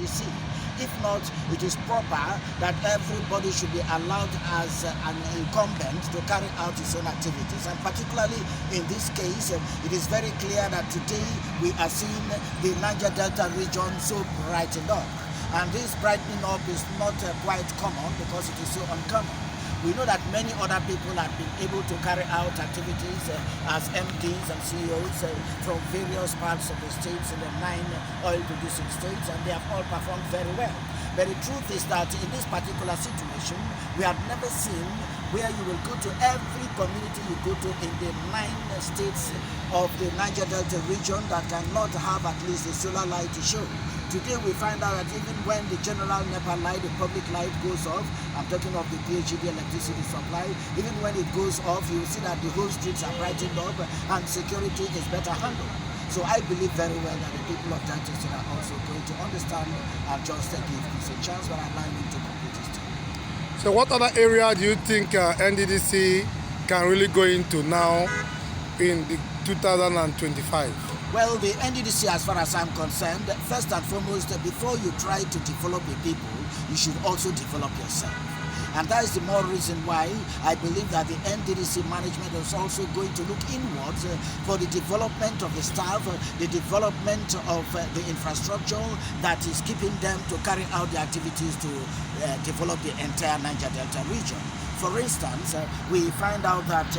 NDDC. If not, it is proper that everybody should be allowed as an incumbent to carry out his own activities. And particularly in this case, it is very clear that today we are seeing the Niger Delta region so brightened up. And this brightening up is not quite common because it is so uncommon. We know that many other people have been able to carry out activities as MDs and CEOs from various parts of the states in the 9 oil-producing states, and they have all performed very well. But the truth is that in this particular situation, we have never seen where you will go to every community you go to in the 9 states of the Niger Delta region that cannot have at least a solar light to show. Today we find out that even when the general NEPA light, the public light goes off, I'm talking of the PHED electricity supply, even when it goes off, you will see that the whole streets are brightened up and security is better handled. So I believe very well that the people of Delta State are also going to understand and just give this a chance by allowing him to complete his term. So what other area do you think NDDC can really go into now in the 2025? Well, the NDDC, as far as I'm concerned, first and foremost, before you try to develop a people, you should also develop yourself. And that is the more reason why I believe that the NDDC management is also going to look inwards for the development of the staff, the development of the infrastructure that is keeping them to carry out the activities to develop the entire Niger Delta region. For instance, we find out that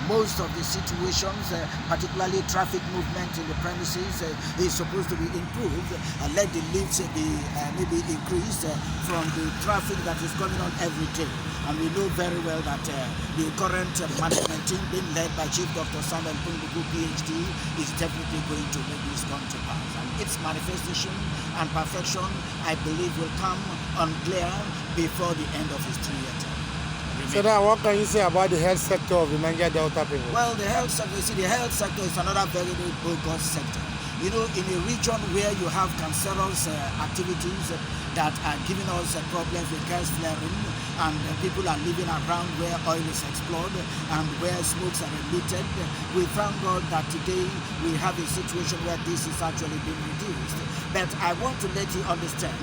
most of the situations, particularly traffic movement in the premises, is supposed to be improved and let the lifts be maybe increased from the traffic that is going on every day. And we know very well that the current management team being led by Chief Dr. Samuel Pundugu, PhD, is definitely going to make this come to pass. And its manifestation and perfection, I believe, will come on clear before the end of his 3-year term. So now what can you say about the health sector of the Niger Delta people? Well, the health sector, you see, the health sector is another very, very bogus sector. You know, in a region where you have cancerous activities that are giving us problems with gas flaring, and people are living around where oil is explored and where smokes are emitted, we found out that today we have a situation where this is actually being reduced. But I want to let you understand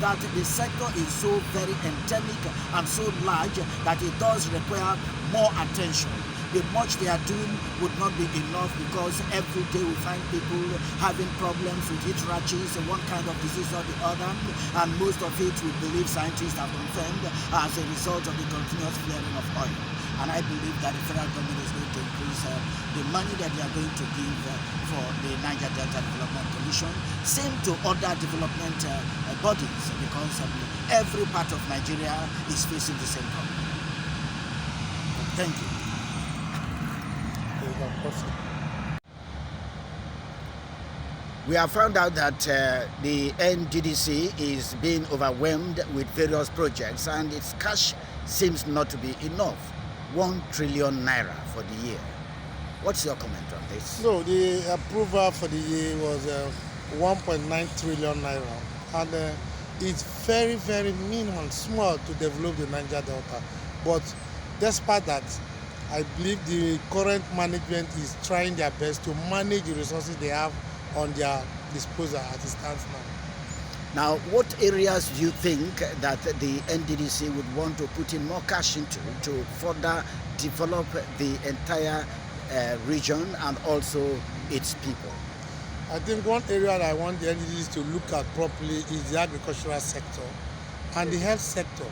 that the sector is so very endemic and so large that it does require more attention. The much they are doing would not be enough because every day we find people having problems with heat rashes, one kind of disease or the other, and most of it we believe scientists have confirmed as a result of the continuous flaring of oil. And I believe that the federal government is going to increase the money that they are going to give for the Niger Delta Development Commission, same to other development bodies, because every part of Nigeria is facing the same problem. Thank you. We have found out that the NDDC is being overwhelmed with various projects and its cash seems not to be enough. 1 trillion naira for the year. What's your comment on this? No, the approval for the year was 1.9 trillion naira, and it's very, very minimal, small to develop the Niger Delta. But despite that, I believe the current management is trying their best to manage the resources they have on their disposal as it stands now. Now, what areas do you think that the NDDC would want to put in more cash into to further develop the entire region and also its people? I think one area that I want the NDDC to look at properly is the agricultural sector and the health sector.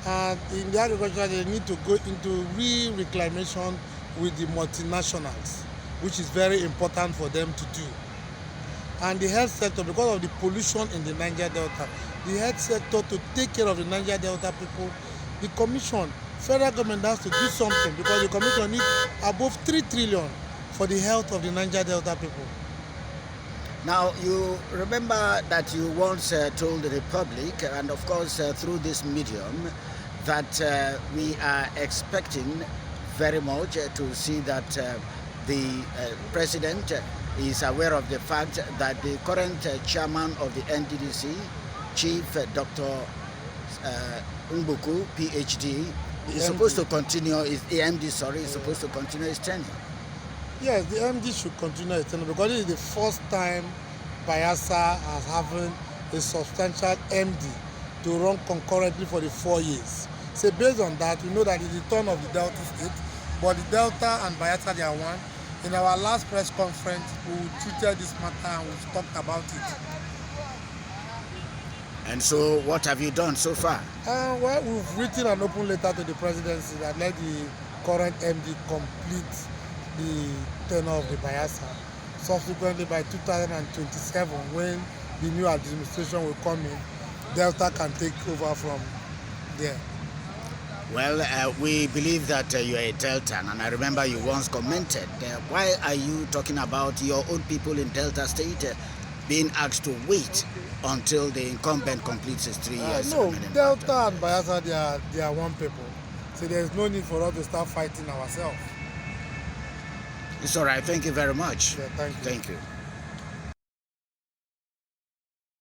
And in the agriculture, they need to go into re-reclamation with the multinationals, which is very important for them to do. And the health sector, because of the pollution in the Niger Delta, the health sector to take care of the Niger Delta people, the commission, federal government has to do something because the commission needs above 3 trillion for the health of the Niger Delta people. Now, you remember that you once told the public, and of course through this medium, that we are expecting very much to see that the president is aware of the fact that the current chairman of the NDDC, Chief Dr. Mbuku, PhD, is supposed to continue, is supposed to continue his tenure. Yes, the MD should continue his tenure because it is the first time Bayelsa has having a substantial MD to run concurrently for the 4 years. So based on that, we know that it's the turn of the Delta State, but the Delta and Bayelsa, they are one. In our last press conference, we treated this matter and we talked about it. And so what have you done so far? Well, we've written an open letter to the presidency that let the current MD complete the tenure of the Bayelsa. Subsequently, by 2027, when the new administration will come in, Delta can take over from there. Well, we believe that you are a Deltan, and I remember you once commented, why are you talking about your own people in Delta State being asked to wait until the incumbent completes his 3 years? No, Delta and Bayelsa, they are one people. So there's no need for us to start fighting ourselves. It's all right. Thank you very much. Yeah, thank you. Thank you.